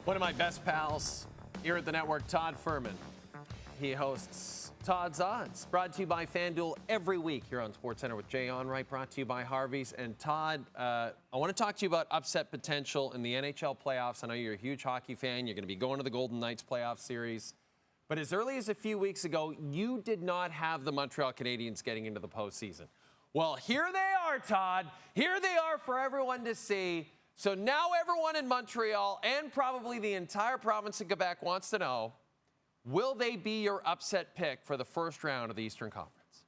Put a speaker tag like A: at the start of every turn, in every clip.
A: One of my best pals here at the network, Todd Fuhrman. He hosts Todd's Odds, brought to you by FanDuel every week here on SportsCenter with Jay Onrait, brought to you by Harvey's. And Todd, I want to talk to you about upset potential in the NHL playoffs. I know you're a huge hockey fan. You're going to be going to the Golden Knights playoff series. But as early as a few weeks ago, you did not have the Montreal Canadiens getting into the postseason. Well, here they are, Todd. Here they are for everyone to see. So now everyone in Montreal and probably the entire province of Quebec wants to know, will they be your upset pick for the first round of the Eastern Conference?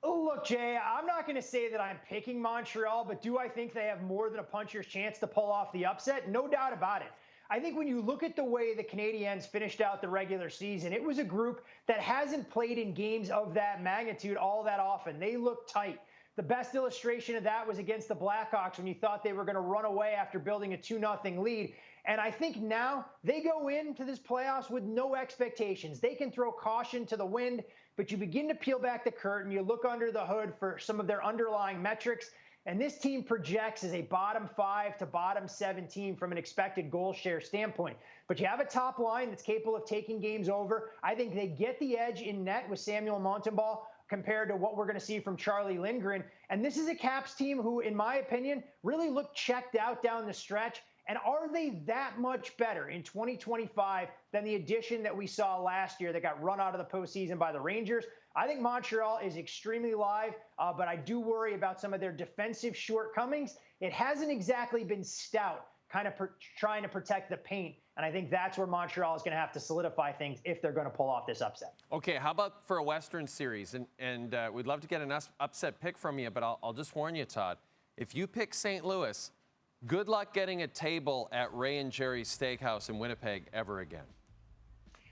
B: Oh, look, Jay, I'm not going to say that I'm picking Montreal, but do I think they have more than a puncher's chance to pull off the upset? No doubt about it. I think when you look at the way the Canadiens finished out the regular season, it was a group that hasn't played in games of that magnitude all that often. They look tight. The best illustration of that was against the Blackhawks when you thought they were going to run away after building a 2-0 lead. And I think now they go into this playoffs with no expectations. They can throw caution to the wind, but you begin to peel back the curtain. You look under the hood for some of their underlying metrics, and this team projects as a bottom 5 to bottom 7 team from an expected goal share standpoint. But you have a top line that's capable of taking games over. I think they get the edge in net with Samuel Montembeault compared to what we're going to see from Charlie Lindgren. And this is a Caps team who, in my opinion, really look checked out down the stretch. And are they that much better in 2025 than the addition that we saw last year that got run out of the postseason by the Rangers? I think Montreal is extremely live, but I do worry about some of their defensive shortcomings. It hasn't exactly been stout, kind of trying to protect the paint. And I think that's where Montreal is going to have to solidify things if they're going to pull off this upset.
A: Okay, how about for a Western series? And we'd love to get an upset pick from you, but I'll just warn you, Todd. If you pick St. Louis, good luck getting a table at Ray and Jerry's Steakhouse in Winnipeg ever again.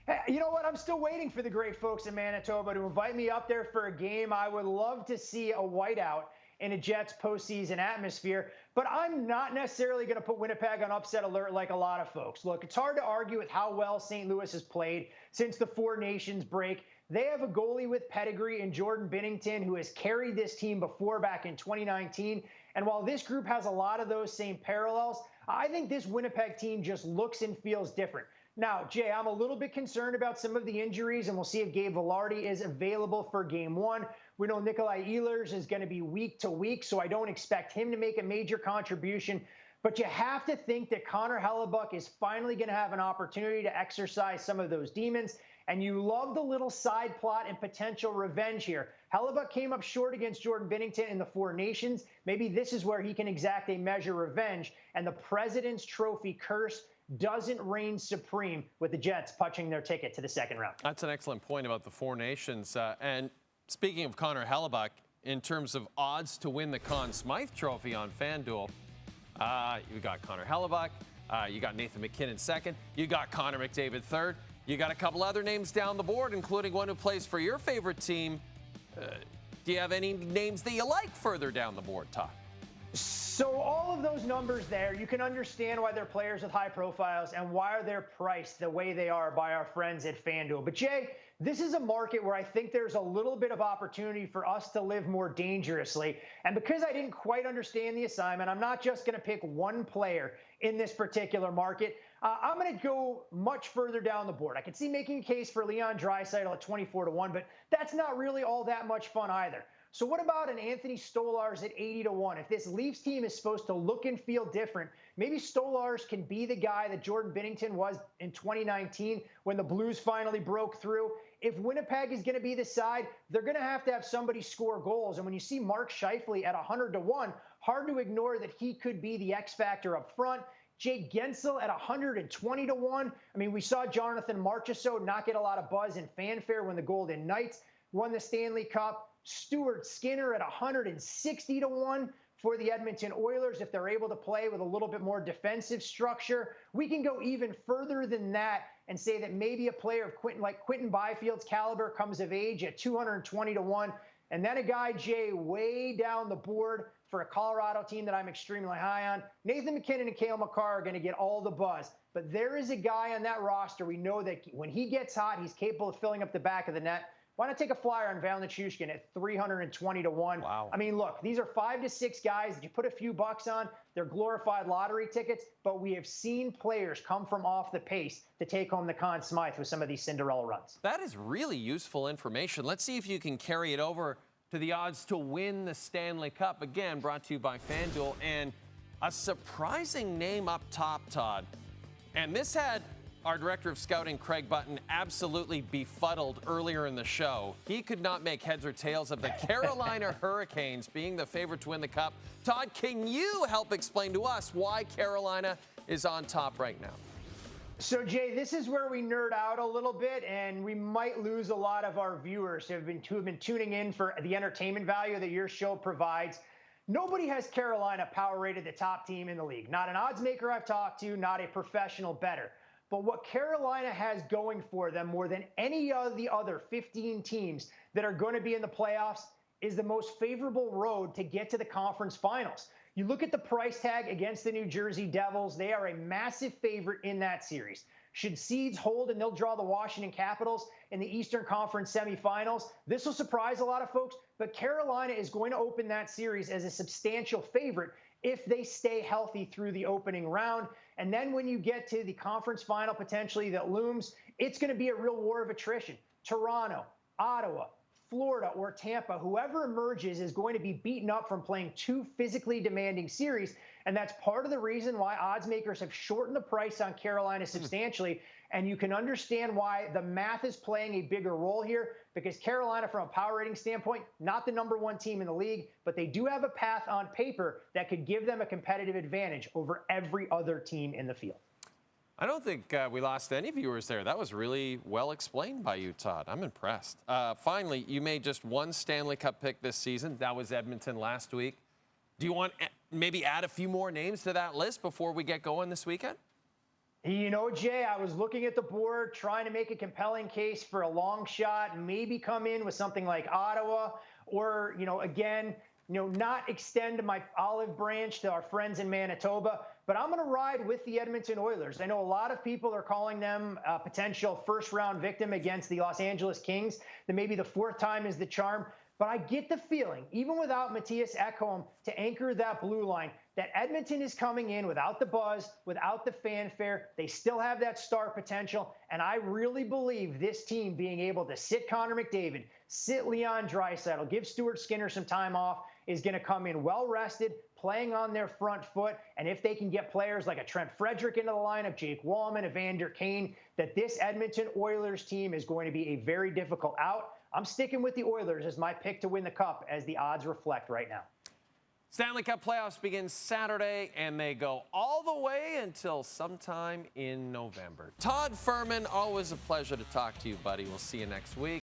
B: Hey, you know what? I'm still waiting for the great folks in Manitoba to invite me up there for a game. I would love to see a whiteout in a Jets postseason atmosphere, but I'm not necessarily going to put Winnipeg on upset alert like a lot of folks. Look, it's hard to argue with how well St. Louis has played since the Four Nations break. They have a goalie with pedigree in Jordan Binnington, who has carried this team before back in 2019. And while this group has a lot of those same parallels, I think this Winnipeg team just looks and feels different. Now, Jay, I'm a little bit concerned about some of the injuries, and we'll see if Gabe Vilardi is available for Game 1. We know Nikolai Ehlers is going to be week to week, so I don't expect him to make a major contribution. But you have to think that Connor Hellebuyck is finally going to have an opportunity to exercise some of those demons. And you love the little side plot and potential revenge here. Hellebuyck came up short against Jordan Binnington in the Four Nations. Maybe this is where he can exact a measure revenge. And the President's Trophy curse doesn't reign supreme with the Jets punching their ticket to the second round.
A: That's an excellent point about the Four Nations. And speaking of Connor Hellebuyck, in terms of odds to win the Conn Smythe Trophy on FanDuel, you got Connor Hellebuyck, you got Nathan MacKinnon second, you got Connor McDavid third, you got a couple other names down the board, including one who plays for your favorite team. Do you have any names that you like further down the board, Todd?
B: So all of those numbers there, you can understand why they're players with high profiles and why they're priced the way they are by our friends at FanDuel. But Jay, this is a market where I think there's a little bit of opportunity for us to live more dangerously. And because I didn't quite understand the assignment, I'm not just going to pick one player in this particular market. I'm going to go much further down the board. I can see making a case for Leon Draisaitl at 24-1, but that's not really all that much fun either. So what about an Anthony Stolarz at 80-1? If this Leafs team is supposed to look and feel different, maybe Stolarz can be the guy that Jordan Binnington was in 2019 when the Blues finally broke through. If Winnipeg is going to be the side, they're going to have somebody score goals. And when you see Mark Scheifele at 100-1, hard to ignore that he could be the X factor up front. Jay Gensel at 120-1. I mean, we saw Jonathan Marchessault not get a lot of buzz and fanfare when the Golden Knights won the Stanley Cup. Stuart Skinner at 160-1 for the Edmonton Oilers if they're able to play with a little bit more defensive structure. We can go even further than that and say that maybe a player of Quentin Byfield's caliber comes of age at 220-1. And then a guy, Jay, way down the board for a Colorado team that I'm extremely high on. Nathan MacKinnon and Cale Makar are going to get all the buzz. But there is a guy on that roster we know that when he gets hot, he's capable of filling up the back of the net. Why not take a flyer on Val Nichushkin at 320 to 1?
A: Wow.
B: I mean, look, these are 5 to 6 guys that you put a few bucks on. They're glorified lottery tickets, but we have seen players come from off the pace to take home the Conn Smythe with some of these Cinderella runs.
A: That is really useful information. Let's see if you can carry it over to the odds to win the Stanley Cup. Again, brought to you by FanDuel. And a surprising name up top, Todd. And this had our director of scouting, Craig Button, absolutely befuddled earlier in the show. He could not make heads or tails of the Carolina Hurricanes being the favorite to win the Cup. Todd, can you help explain to us why Carolina is on top right now?
B: So, Jay, this is where we nerd out a little bit, and we might lose a lot of our viewers who have been tuning in for the entertainment value that your show provides. Nobody has Carolina power rated the top team in the league. Not an odds maker I've talked to, not a professional bettor. But what Carolina has going for them more than any of the other 15 teams that are going to be in the playoffs is the most favorable road to get to the conference finals. You look at the price tag against the New Jersey Devils, they are a massive favorite in that series. Should seeds hold and they'll draw the Washington Capitals in the Eastern Conference semifinals, this will surprise a lot of folks, but Carolina is going to open that series as a substantial favorite if they stay healthy through the opening round. And then when you get to the conference final potentially that looms, it's going to be a real war of attrition. Toronto, Ottawa, Florida, or Tampa, whoever emerges is going to be beaten up from playing 2 physically demanding series. And that's part of the reason why odds makers have shortened the price on Carolina substantially. And you can understand why the math is playing a bigger role here, because Carolina, from a power rating standpoint, not the #1 team in the league, but they do have a path on paper that could give them a competitive advantage over every other team in the field.
A: I don't think we lost any viewers there. That was really well explained by you, Todd. I'm impressed. Finally, you made just one Stanley Cup pick this season. That was Edmonton last week. Do you want maybe add a few more names to that list before we get going this weekend?
B: You know, Jay, I was looking at the board, trying to make a compelling case for a long shot, maybe come in with something like Ottawa, or, again, not extend my olive branch to our friends in Manitoba, but I'm going to ride with the Edmonton Oilers. I know a lot of people are calling them a potential first-round victim against the Los Angeles Kings, that maybe the 4th time is the charm. But I get the feeling, even without Matthias Ekholm to anchor that blue line, that Edmonton is coming in without the buzz, without the fanfare. They still have that star potential. And I really believe this team being able to sit Connor McDavid, sit Leon Draisaitl, give Stuart Skinner some time off, is going to come in well-rested, playing on their front foot. And if they can get players like a Trent Frederic into the lineup, Jake Wallman, Evander Kane, that this Edmonton Oilers team is going to be a very difficult out. I'm sticking with the Oilers as my pick to win the Cup, as the odds reflect right now.
A: Stanley Cup playoffs begin Saturday, and they go all the way until sometime in November. Todd Fuhrman, always a pleasure to talk to you, buddy. We'll see you next week.